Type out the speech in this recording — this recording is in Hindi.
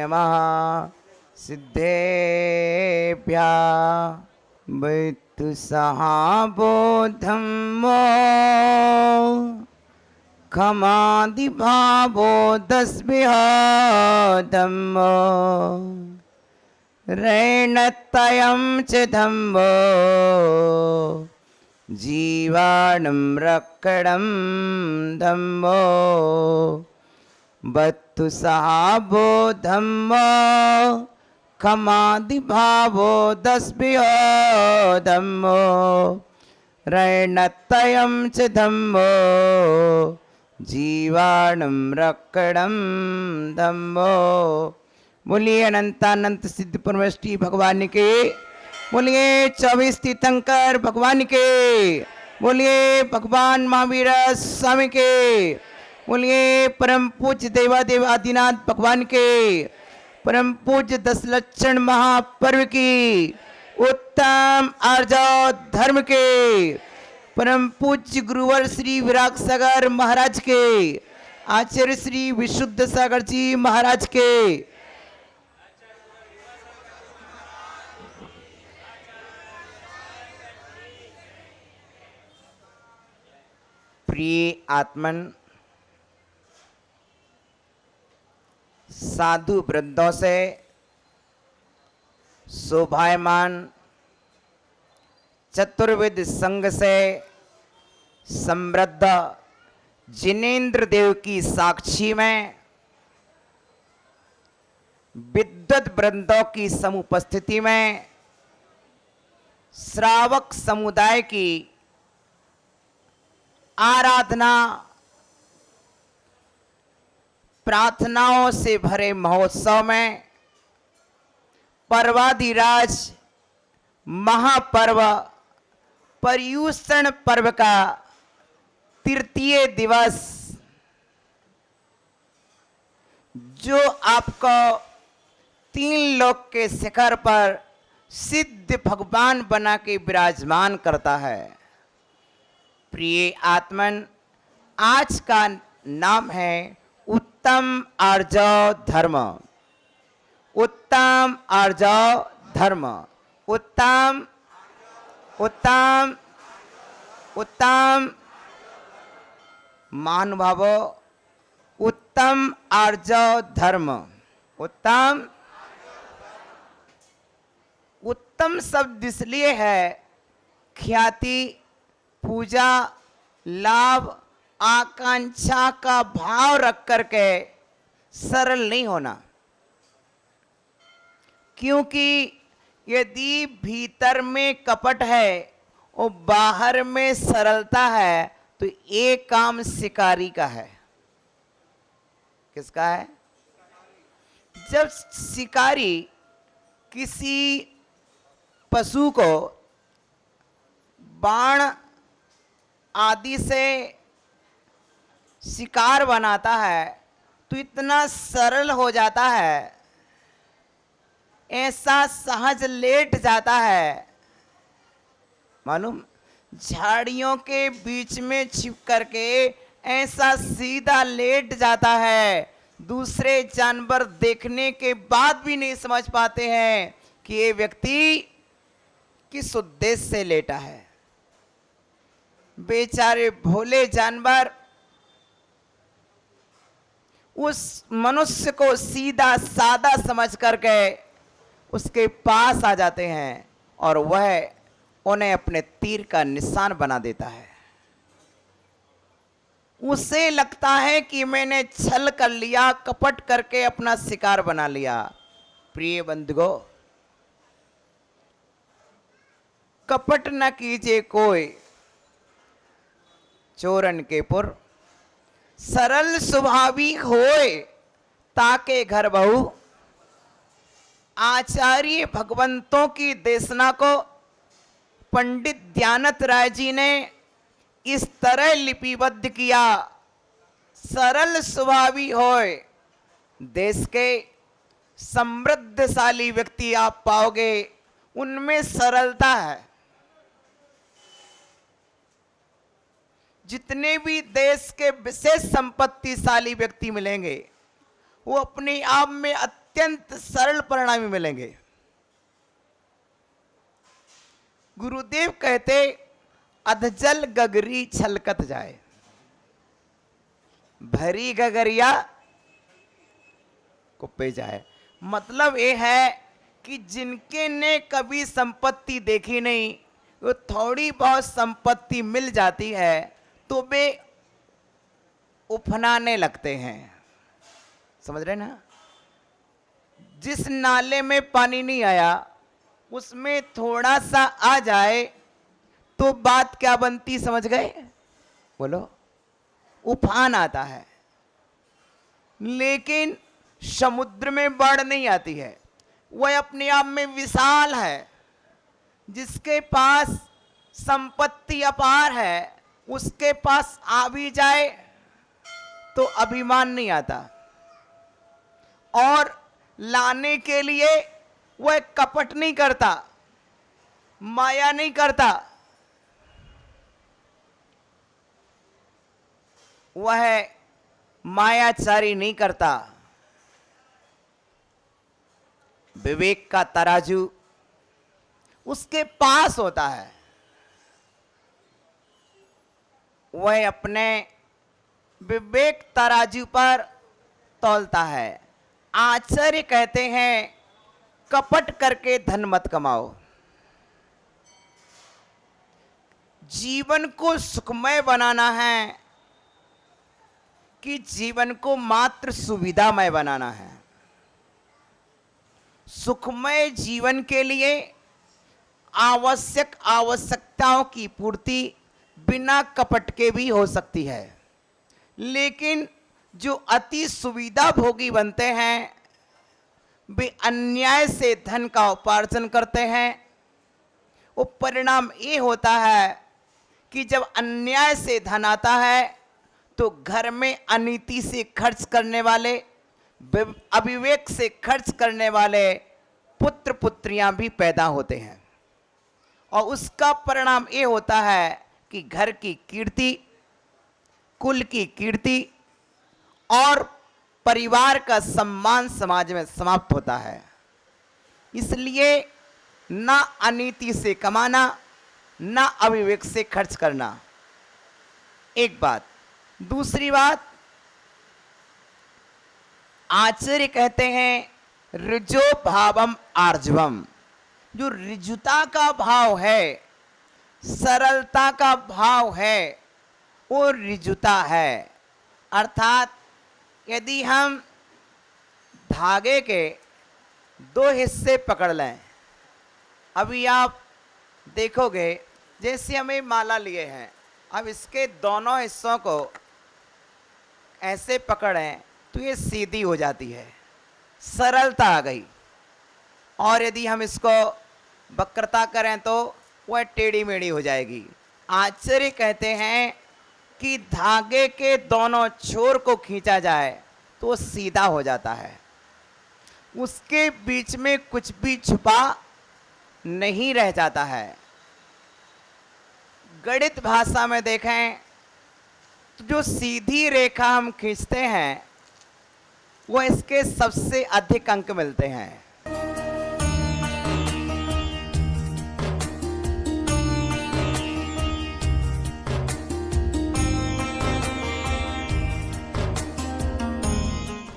नमः सिद्धेभ्यः वित्तु सहाबो धम्मो खमादिभावो दस्भिः धम्मो रैणतयं च धम्मो जीवाणं रक्कडं धम्मो बत्तु सहाबो धम्मो खमादिभावो दस्भिः धम्मो रैणतयं च धम्मो जीवाणं रक्कडं धम्मो। बोलिए अनंतानंत सिद्ध परमेष्टि भगवान के, बोलिए 24 तीर्थंकर भगवान के, बोलिए भगवान महावीर स्वामी के, बोलिए परम पूज्य देवादेव आदिनाथ भगवान के, परम पूज्य 10 लक्षण महापर्व की, उत्तम आर्जव धर्म के, परम पूज्य गुरुवर श्री विराग सागर महाराज के, आचार्य श्री विशुद्ध सागर जी महाराज के, प्रिय आत्मन साधु वृंदों से शोभायमान चतुर्विद संघ से समृद्ध जिनेन्द्र देव की साक्षी में विद्वत वृंदों की समुपस्थिति में श्रावक समुदाय की आराधना प्रार्थनाओं से भरे महोत्सव में पर्वादिराज महापर्व पर्युषण पर्व का तृतीय दिवस, जो आपको 3 लोक के शिखर पर सिद्ध भगवान बना के विराजमान करता है। प्रिय आत्मन, आज का नाम है उत्तम आर्जव धर्म। उत्तम आर्जव धर्म, उत्तम उत्तम उत्तम महानुभावो, उत्तम आर्जव धर्म। उत्तम उत्तम शब्द इसलिए है, ख्याति, पूजा, लाभ, आकांक्षा का भाव रख करके सरल नहीं होना, क्योंकि यदि भीतर में कपट है और बाहर में सरलता है तो ये काम शिकारी का है। किसका है? जब शिकारी किसी पशु को बाण आदि से शिकार बनाता है तो इतना सरल हो जाता है, ऐसा सहज लेट जाता है, मालूम, झाड़ियों के बीच में छिप करके ऐसा सीधा लेट जाता है, दूसरे जानवर देखने के बाद भी नहीं समझ पाते हैं कि ये व्यक्ति किस उद्देश्य से लेटा है। बेचारे भोले जानवर उस मनुष्य को सीधा सादा समझ करके उसके पास आ जाते हैं और वह उन्हें अपने तीर का निशान बना देता है। उसे लगता है कि मैंने छल कर लिया, कपट करके अपना शिकार बना लिया। प्रिय बंधुओं, कपट न कीजिए कोई चोरन के पुर, सरल स्वभावी होए ताके घर बहू। आचार्य भगवंतों की देशना को पंडित दयानंद राय जी ने इस तरह लिपिबद्ध किया, सरल स्वभावी होए, देश के समृद्धशाली व्यक्ति आप पाओगे, उनमें सरलता है। जितने भी देश के विशेष संपत्तिशाली व्यक्ति मिलेंगे वो अपने आप में अत्यंत सरल परिणामी मिलेंगे। गुरुदेव कहते अधजल गगरी छलकत जाए, भरी गगरिया कुप्पे जाए। मतलब ये है कि जिनके ने कभी संपत्ति देखी नहीं, वो थोड़ी बहुत संपत्ति मिल जाती है तो वे उफनाने लगते हैं। समझ रहे ना? जिस नाले में पानी नहीं आया उसमें थोड़ा सा आ जाए तो बात क्या बनती, समझ गए? बोलो, उफान आता है। लेकिन समुद्र में बाढ़ नहीं आती है, वह अपने आप में विशाल है। जिसके पास संपत्ति अपार है उसके पास आ भी जाए तो अभिमान नहीं आता, और लाने के लिए वह कपट नहीं करता, माया नहीं करता, वह मायाचारी नहीं करता। विवेक का तराजू उसके पास होता है, वह अपने विवेक तराजू पर तौलता है। आचार्य कहते हैं कपट करके धन मत कमाओ। जीवन को सुखमय बनाना है कि जीवन को मात्र सुविधामय बनाना है? सुखमय जीवन के लिए आवश्यकताओं की पूर्ति बिना कपट के भी हो सकती है, लेकिन जो अति सुविधा भोगी बनते हैं वे अन्याय से धन का उपार्जन करते हैं। वो परिणाम ये होता है कि जब अन्याय से धन आता है तो घर में अनीति से खर्च करने वाले, अविवेक से खर्च करने वाले पुत्र पुत्रियां भी पैदा होते हैं, और उसका परिणाम ये होता है कि घर की कीर्ति, कुल की कीर्ति और परिवार का सम्मान समाज में समाप्त होता है। इसलिए ना अनीति से कमाना, ना अविवेक से खर्च करना, एक बात। दूसरी बात, आचार्य कहते हैं ऋजो भावम आर्जवम। जो ऋजुता का भाव है, सरलता का भाव है, वो ऋजुता है। अर्थात यदि हम धागे के दो हिस्से पकड़ लें, अभी आप देखोगे जैसे हमें माला लिए हैं, अब इसके दोनों हिस्सों को ऐसे पकड़ें तो ये सीधी हो जाती है, सरलता आ गई। और यदि हम इसको वक्रता करें तो वह टेढ़ी मेढ़ी हो जाएगी। आचार्य कहते हैं कि धागे के दोनों छोर को खींचा जाए तो सीधा हो जाता है, उसके बीच में कुछ भी छुपा नहीं रह जाता है। गणित भाषा में देखें तो जो सीधी रेखा हम खींचते हैं वो इसके सबसे अधिक अंक मिलते हैं।